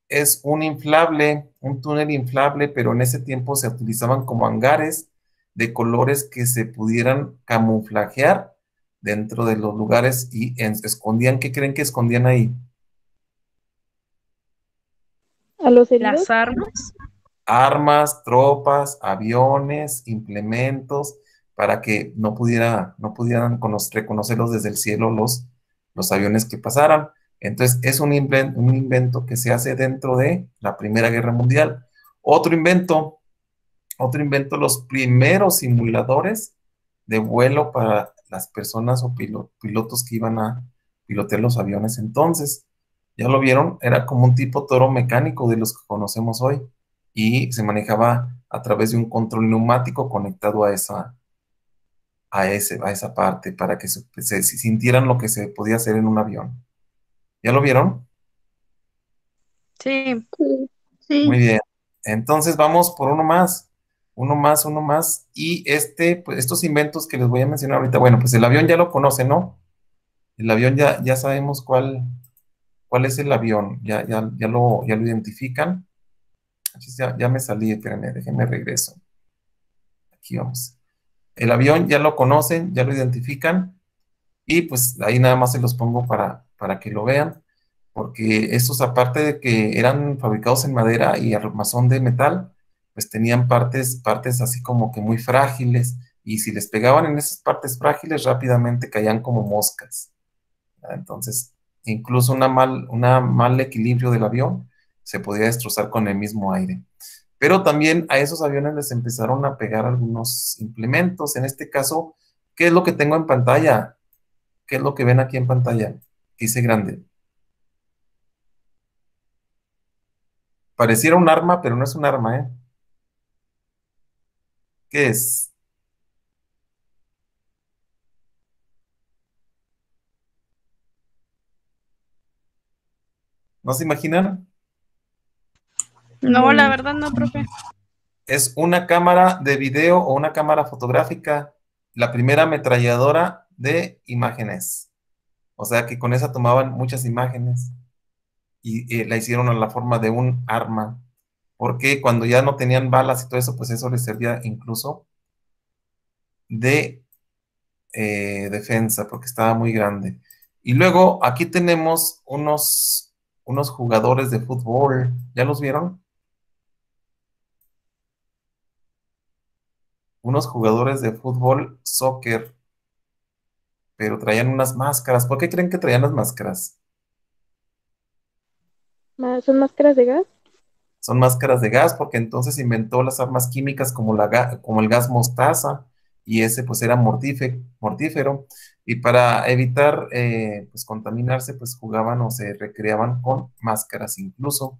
S1: Es un inflable, un túnel inflable, pero en ese tiempo se utilizaban como hangares de colores que se pudieran camuflajear dentro de los lugares y escondían. ¿Qué creen que escondían ahí?
S6: ¿A los heridos?
S4: Las armas.
S1: Armas, tropas, aviones, implementos, para que no pudieran reconocerlos desde el cielo los aviones que pasaran. Entonces, es un invento que se hace dentro de la Primera Guerra Mundial. Otro invento, los primeros simuladores de vuelo para las personas o pilotos que iban a pilotear los aviones. Entonces, ¿ya lo vieron? Era como un tipo toro mecánico de los que conocemos hoy y se manejaba a través de un control neumático conectado a esa parte para que se sintieran lo que se podía hacer en un avión. ¿Ya lo vieron?
S4: Sí.
S5: Sí.
S1: Muy bien. Entonces vamos por uno más. Uno más. Y pues, estos inventos que les voy a mencionar ahorita, bueno, pues el avión ya lo conocen, ¿no? El avión ya sabemos cuál es el avión. Ya lo identifican. Ya me salí, espérenme, déjenme regreso. Aquí vamos. El avión ya lo conocen, ya lo identifican. Y pues ahí nada más se los pongo para que lo vean. Porque estos, aparte de que eran fabricados en madera y armazón de metal, pues tenían partes así como que muy frágiles, y si les pegaban en esas partes frágiles, rápidamente caían como moscas. Entonces, incluso un mal equilibrio del avión se podía destrozar con el mismo aire. Pero también a esos aviones les empezaron a pegar algunos implementos. En este caso, ¿qué es lo que tengo en pantalla? ¿Qué es lo que ven aquí en pantalla? Dice grande. Pareciera un arma, pero no es un arma, ¿eh? ¿Qué es? ¿No se imaginan?
S4: No, la verdad no, profe.
S1: Es una cámara de video o una cámara fotográfica, la primera ametralladora de imágenes. O sea que con esa tomaban muchas imágenes y la hicieron a la forma de un arma. Porque cuando ya no tenían balas y todo eso, pues eso les servía incluso de defensa, porque estaba muy grande. Y luego aquí tenemos unos jugadores de fútbol. ¿Ya los vieron? Unos jugadores de fútbol, soccer, pero traían unas máscaras. ¿Por qué creen que traían las máscaras?
S6: ¿Son máscaras de gas?
S1: Son máscaras de gas, porque entonces inventó las armas químicas como el gas mostaza, y ese pues era mortífero, y para evitar pues contaminarse, pues jugaban o se recreaban con máscaras incluso.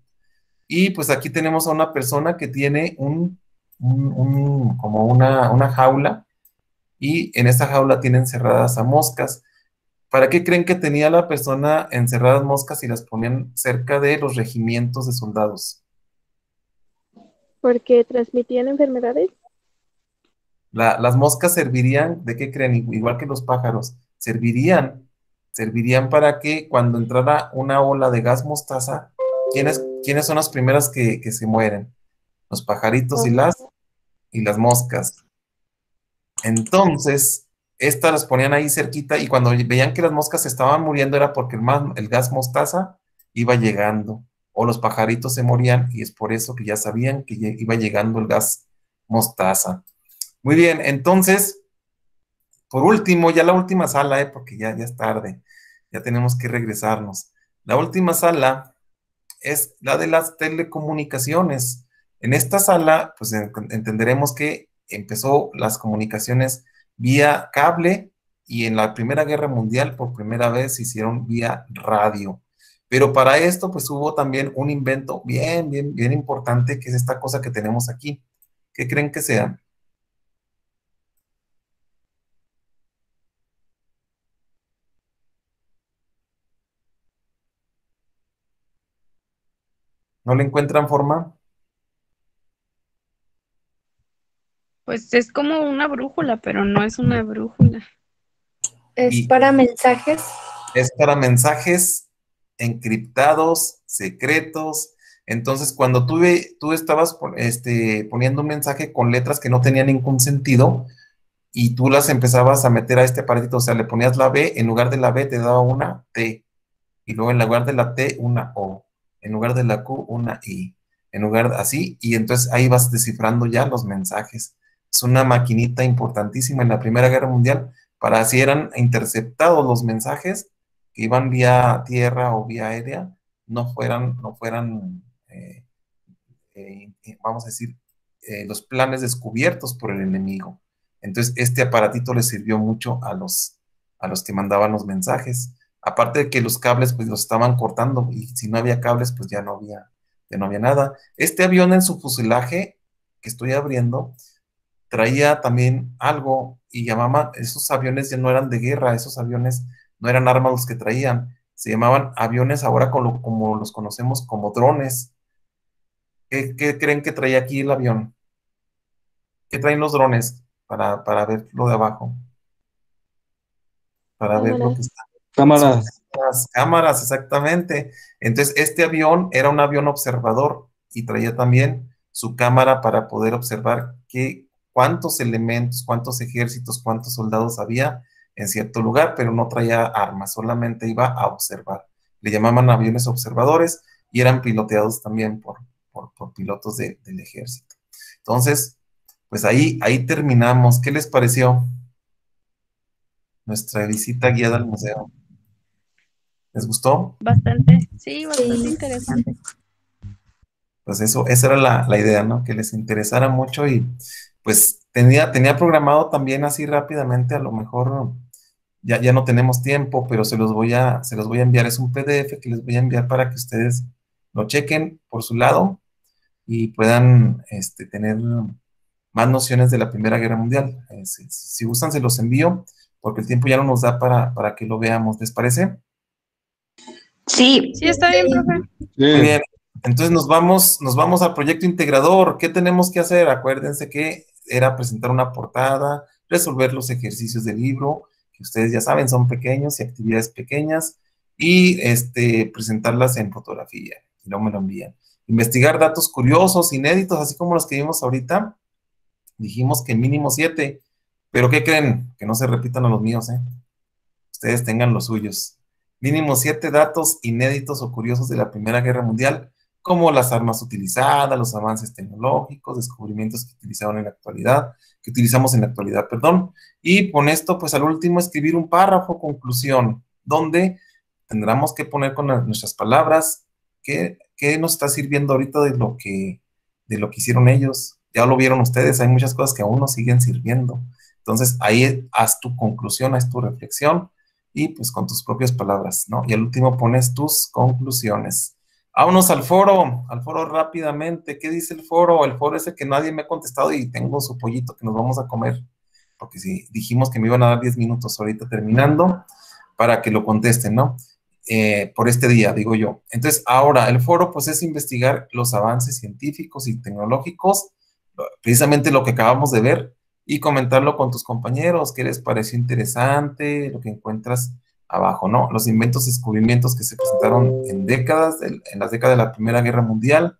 S1: Y pues aquí tenemos a una persona que tiene como una jaula, y en esa jaula tiene encerradas a moscas. ¿Para qué creen que tenía la persona encerradas moscas y las ponían cerca de los regimientos de soldados?
S6: Porque transmitían enfermedades.
S1: Las moscas servirían, ¿de qué creen? Igual que los pájaros, servirían para que cuando entrara una ola de gas mostaza, ¿quiénes son las primeras que se mueren? Los pajaritos y las moscas. Entonces, estas las ponían ahí cerquita, y cuando veían que las moscas se estaban muriendo era porque el gas mostaza iba llegando, o los pajaritos se morían, y es por eso que ya sabían que iba llegando el gas mostaza. Muy bien, entonces, por último, ya la última sala, porque ya es tarde, ya tenemos que regresarnos. La última sala es la de las telecomunicaciones. En esta sala, pues entenderemos que empezó las comunicaciones vía cable, y en la Primera Guerra Mundial por primera vez se hicieron vía radio. Pero para esto, pues hubo también un invento bien importante, que es esta cosa que tenemos aquí. ¿Qué creen que sea? ¿No le encuentran forma?
S4: Pues es como una brújula, pero no es una brújula.
S7: Es
S1: Y
S7: para mensajes.
S1: es para mensajes encriptados, secretos. Entonces, cuando tú estabas poniendo un mensaje con letras que no tenían ningún sentido y tú las empezabas a meter a este aparatito, o sea, le ponías la B, en lugar de la B te daba una T, y luego en lugar de la T una O, en lugar de la Q una I, en lugar así, y entonces ahí vas descifrando ya los mensajes. Es una maquinita importantísima en la Primera Guerra Mundial para así eran interceptados los mensajes que iban vía tierra o vía aérea, no fueran vamos a decir, los planes descubiertos por el enemigo. Entonces, este aparatito le sirvió mucho a los que mandaban los mensajes. Aparte de que los cables, pues los estaban cortando, y si no había cables, pues ya no había nada. Este avión en su fuselaje que estoy abriendo, traía también algo, y llamaban, esos aviones ya no eran de guerra, esos aviones no eran armas los que traían, se llamaban aviones ahora como los conocemos como drones. ¿Qué creen que traía aquí el avión? ¿Qué traen los drones para ver lo de abajo? Para ver lo que
S6: Cámaras.
S1: está.
S8: Cámaras.
S1: Las cámaras, exactamente. Entonces, este avión era un avión observador y traía también su cámara para poder observar cuántos elementos, cuántos ejércitos, cuántos soldados había en cierto lugar, pero no traía armas, solamente iba a observar. Le llamaban aviones observadores y eran piloteados también por pilotos del ejército. Entonces, pues ahí terminamos. ¿Qué les pareció nuestra visita guiada al museo? ¿Les gustó?
S4: Bastante, sí, bastante
S7: Sí.
S4: interesante.
S1: Pues esa era la idea, ¿no? Que les interesara mucho, y pues tenía programado también así rápidamente, a lo mejor ya no tenemos tiempo, pero se los voy a enviar. Es un PDF que les voy a enviar para que ustedes lo chequen por su lado y puedan tener más nociones de la Primera Guerra Mundial. Si gustan, se los envío, porque el tiempo ya no nos da para que lo veamos. ¿Les parece?
S3: Sí,
S4: Sí, está bien, profe.
S1: Muy
S8: Sí.
S1: bien. Entonces nos vamos al proyecto integrador. ¿Qué tenemos que hacer? Acuérdense que era presentar una portada, resolver los ejercicios del libro, que ustedes ya saben, son pequeños y actividades pequeñas, y presentarlas en fotografía, y luego me lo envían. Investigar datos curiosos, inéditos, así como los que vimos ahorita. Dijimos que mínimo 7, pero ¿qué creen? Que no se repitan a los míos, ¿eh? Ustedes tengan los suyos. Mínimo 7 datos inéditos o curiosos de la Primera Guerra Mundial, como las armas utilizadas, los avances tecnológicos, descubrimientos que utilizamos en la actualidad, perdón. Y con esto, pues al último, escribir un párrafo conclusión, donde tendremos que poner con nuestras palabras qué nos está sirviendo ahorita de lo que hicieron ellos. Ya lo vieron ustedes, hay muchas cosas que aún nos siguen sirviendo. Entonces, ahí haz tu conclusión, haz tu reflexión, y pues con tus propias palabras, ¿no? Y al último pones tus conclusiones. Vámonos al foro rápidamente. ¿Qué dice el foro? El foro es el que nadie me ha contestado, y tengo su pollito que nos vamos a comer, porque sí, dijimos que me iban a dar 10 minutos ahorita terminando para que lo contesten, ¿no? Por este día, digo yo. Entonces, ahora, el foro, pues, es investigar los avances científicos y tecnológicos, precisamente lo que acabamos de ver, y comentarlo con tus compañeros, qué les pareció interesante, lo que encuentras abajo, ¿no? Los inventos, descubrimientos que se presentaron en las décadas de la Primera Guerra Mundial,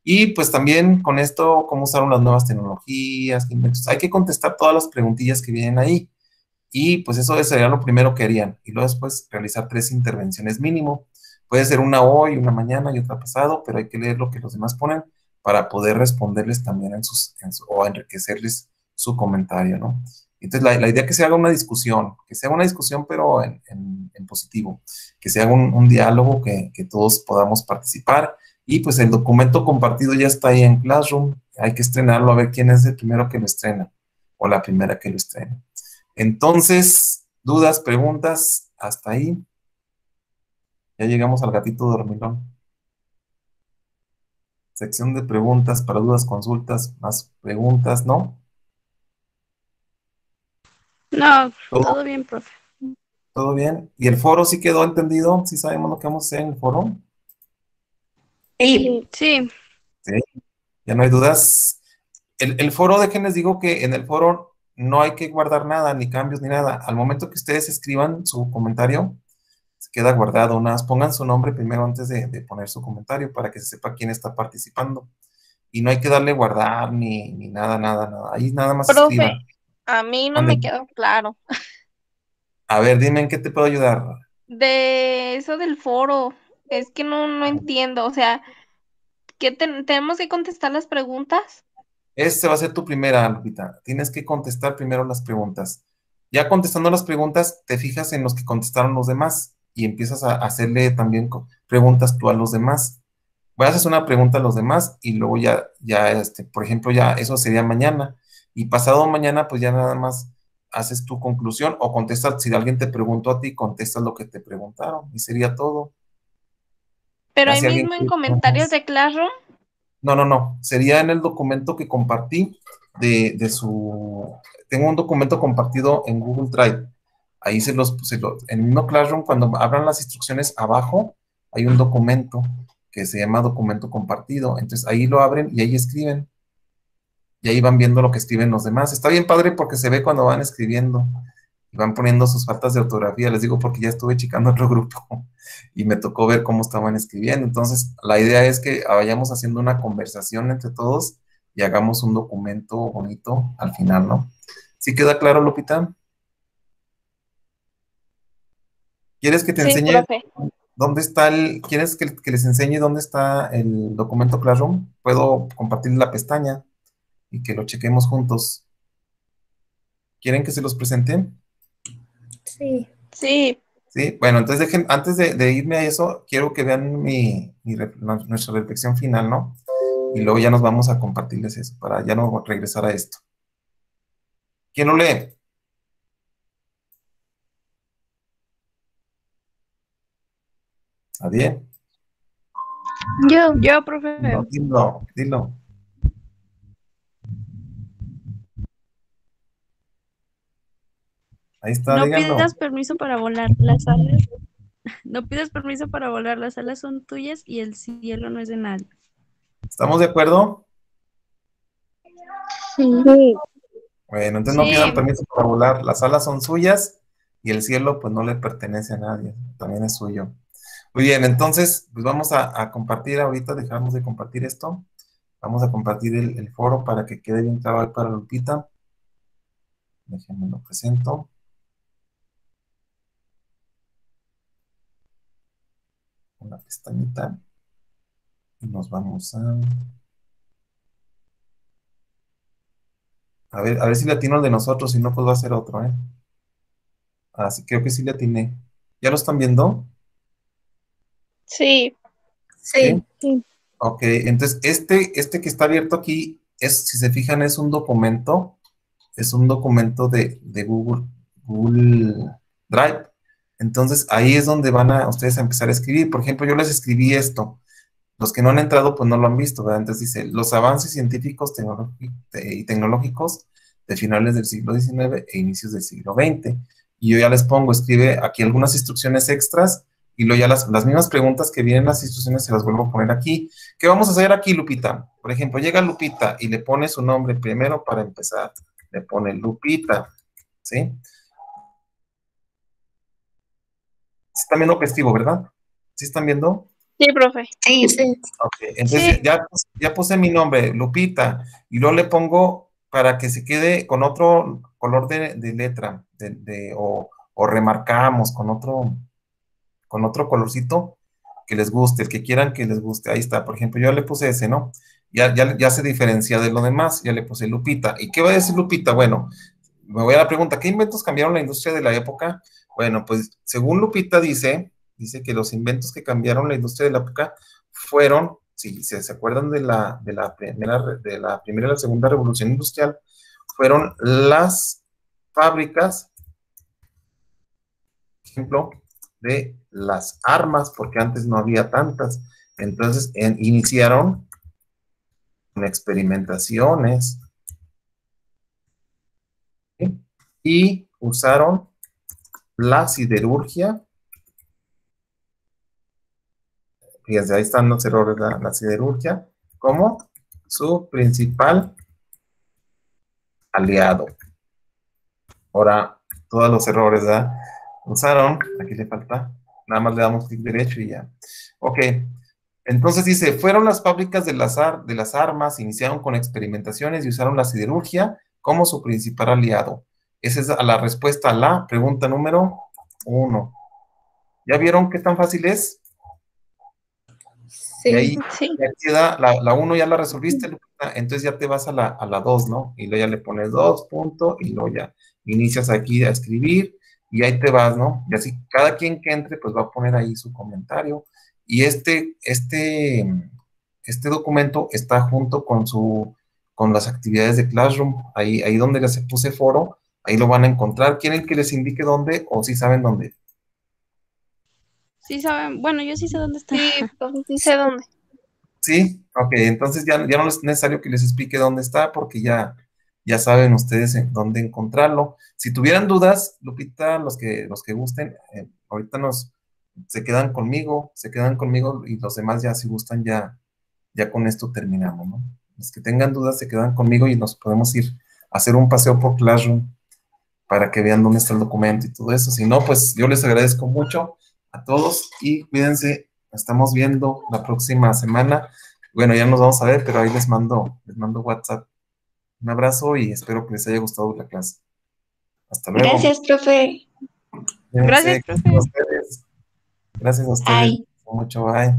S1: y pues también con esto, cómo usaron las nuevas tecnologías, qué inventos. Hay que contestar todas las preguntillas que vienen ahí, y pues eso sería lo primero que harían, y luego después realizar 3 intervenciones mínimo. Puede ser una hoy, una mañana y otra pasado, pero hay que leer lo que los demás ponen para poder responderles también o enriquecerles su comentario, ¿no? Entonces, la idea es que se haga una discusión, pero en positivo, que se haga un diálogo, que todos podamos participar, y pues el documento compartido ya está ahí en Classroom. Hay que estrenarlo, a ver quién es el primero que lo estrena, o la primera que lo estrena. Entonces, dudas, preguntas, hasta ahí. Ya llegamos al gatito dormilón. Sección de preguntas para dudas, consultas, más preguntas, ¿no?
S4: No,
S1: ¿Todo,
S4: todo bien, profe.
S1: todo bien? ¿Y el foro sí quedó entendido? ¿Sí sabemos lo que vamos a hacer en el foro?
S3: Sí,
S4: Sí,
S1: Sí, ya no hay dudas. El foro, déjenles digo que en el foro no hay que guardar nada, ni cambios, ni nada. Al momento que ustedes escriban su comentario, se queda guardado. Nada más pongan su nombre primero antes de poner su comentario para que se sepa quién está participando. Y no hay que darle guardar ni nada, nada, nada. Ahí nada más
S2: Profe,
S1: escriban.
S2: a mí no me
S1: Manden.
S2: quedó claro.
S1: A ver, dime en qué te puedo ayudar.
S2: De eso del foro, es que no entiendo. O sea, ¿qué tenemos que contestar las preguntas?
S1: Esta va a ser tu primera, Lupita. Tienes que contestar primero las preguntas. Ya contestando las preguntas, te fijas en los que contestaron los demás y empiezas a hacerle también preguntas tú a los demás. Voy a hacer una pregunta a los demás y luego por ejemplo, ya eso sería mañana. Y pasado mañana, pues ya nada más haces tu conclusión o contestas, si alguien te preguntó a ti, contestas lo que te preguntaron y sería todo.
S2: Pero
S1: Ya
S2: ahí
S1: si alguien
S2: mismo en
S1: quiere
S2: comentarios
S1: preguntas.
S2: de Classroom.
S1: No, no, no. Sería en el documento que compartí de su... Tengo un documento compartido en Google Drive. Ahí en el mismo Classroom, cuando abran las instrucciones abajo, hay un documento que se llama documento compartido. Entonces ahí lo abren y ahí escriben. Y ahí van viendo lo que escriben los demás. Está bien padre porque se ve cuando van escribiendo y van poniendo sus faltas de ortografía. Les digo porque ya estuve checando otro grupo y me tocó ver cómo estaban escribiendo. Entonces, la idea es que vayamos haciendo una conversación entre todos y hagamos un documento bonito al final, ¿no? ¿Sí queda claro, Lupita? ¿Quieres que te
S2: Sí,
S1: enseñe
S2: profe.
S1: dónde está ¿Quieres que les enseñe dónde está el documento Classroom? Puedo compartir la pestaña y que lo chequemos juntos. ¿Quieren que se los presente?
S7: Sí.
S2: Sí,
S1: Sí, bueno, entonces antes de irme a eso, quiero que vean nuestra reflexión final, ¿no? Y luego ya nos vamos a compartirles eso, para ya no regresar a esto. ¿Quién lo lee? ¿Nadie?
S4: yo, profe.
S1: No, dilo, dilo. Ahí está,
S4: No
S1: díganlo.
S4: pidas permiso para volar. Las alas, no pidas permiso para volar. Las alas son tuyas y el cielo no es de nadie.
S1: ¿Estamos de acuerdo?
S5: Sí.
S6: Sí,
S1: Bueno, entonces no pidan
S2: sí.
S1: permiso para volar. Las alas son suyas y el cielo pues no le pertenece a nadie, también es suyo. Muy bien, entonces pues vamos a compartir ahorita, dejamos de compartir esto. Vamos a compartir el foro para que quede bien claro ahí para Lupita. Déjenme lo presento. Una pestañita. Y nos vamos a ver si le atino al de nosotros, si no, pues va a ser otro, ¿eh? Así creo que sí le atiné. ¿Ya lo están viendo?
S2: Sí,
S1: ¿Sí?
S3: sí,
S6: sí.
S1: Ok, entonces este que está abierto aquí, si se fijan, es un documento de Google Drive. Entonces ahí es donde van a ustedes a empezar a escribir. Por ejemplo, yo les escribí esto. Los que no han entrado, pues no lo han visto, ¿verdad? Entonces dice, los avances científicos y tecnológicos de finales del siglo XIX e inicios del siglo XX. Y yo ya les pongo, escribe aquí algunas instrucciones extras y luego ya las mismas preguntas que vienen en las instrucciones se las vuelvo a poner aquí. ¿Qué vamos a hacer aquí, Lupita? Por ejemplo, llega Lupita y le pone su nombre primero para empezar. Le pone Lupita, ¿sí? ¿Están viendo que escribo, verdad? ¿Sí están viendo?
S2: sí, profe.
S3: sí, sí.
S1: Ok, entonces
S2: Sí,
S1: ya puse mi nombre, Lupita, y luego le pongo para que se quede con otro color de letra, o remarcamos con otro colorcito que les guste, el que quieran que les guste. Ahí está, por ejemplo, yo le puse ese, ¿no? Ya se diferencia de lo demás, ya le puse Lupita. ¿Y qué va a decir Lupita? Bueno, me voy a la pregunta, ¿qué inventos cambiaron la industria de la época? Bueno, pues según Lupita dice que los inventos que cambiaron la industria de la época fueron, si se acuerdan de la primera y la segunda revolución industrial, fueron las fábricas, por ejemplo, de las armas, porque antes no había tantas. Entonces iniciaron con experimentaciones, ¿sí? Y usaron la siderurgia. Fíjense, ahí están los errores, la siderurgia como su principal aliado. Ahora, todos los errores, ¿verdad? Usaron, aquí le falta, nada más le damos clic derecho y ya. Ok, entonces dice, fueron las fábricas de las armas, iniciaron con experimentaciones y usaron la siderurgia como su principal aliado. Esa es la respuesta a la pregunta número 1. ¿Ya vieron qué tan fácil es? Y
S3: Sí.
S1: ahí
S2: Sí.
S1: ya queda, la 1 ya la resolviste, Lupita, entonces ya te vas a la 2, ¿no? Y luego ya le pones 2 punto, y luego ya inicias aquí a escribir, y ahí te vas, ¿no? Y así cada quien que entre, pues va a poner ahí su comentario. Y este documento está junto con las actividades de Classroom, ahí donde les puse foro, ahí lo van a encontrar. ¿Quieren que les indique dónde o si saben dónde?
S4: Sí saben, bueno, yo sí sé dónde está.
S2: Sí, pues sí sé dónde.
S1: Sí, ok, entonces ya no es necesario que les explique dónde está porque ya saben ustedes en dónde encontrarlo. Si tuvieran dudas, Lupita, los que gusten, ahorita se quedan conmigo y los demás ya si gustan ya con esto terminamos, ¿no? Los que tengan dudas se quedan conmigo y nos podemos ir a hacer un paseo por Classroom para que vean dónde está el documento y todo eso. Si no, pues yo les agradezco mucho a todos y cuídense. Nos estamos viendo la próxima semana. Bueno, ya nos vamos a ver, pero ahí les mando WhatsApp. Un abrazo y espero que les haya gustado la clase. Hasta luego.
S3: Gracias, profe.
S1: Cuídense.
S2: Gracias, profe.
S1: Gracias a ustedes. Gracias a ustedes.
S3: Bye.
S1: Mucho. Bye.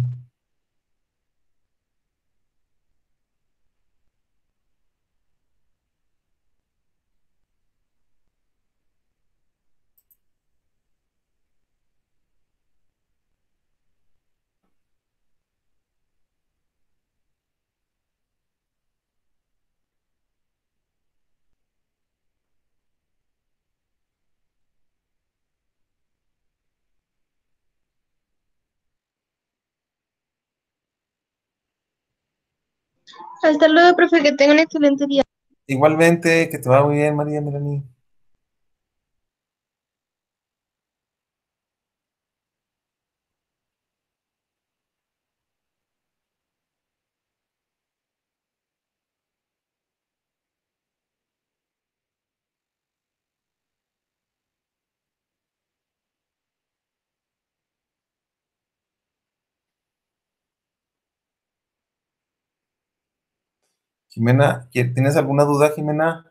S5: Hasta luego, profe, que tenga un excelente día.
S1: Igualmente, que te va muy bien, María Melanie. Jimena, ¿tienes alguna duda, Jimena?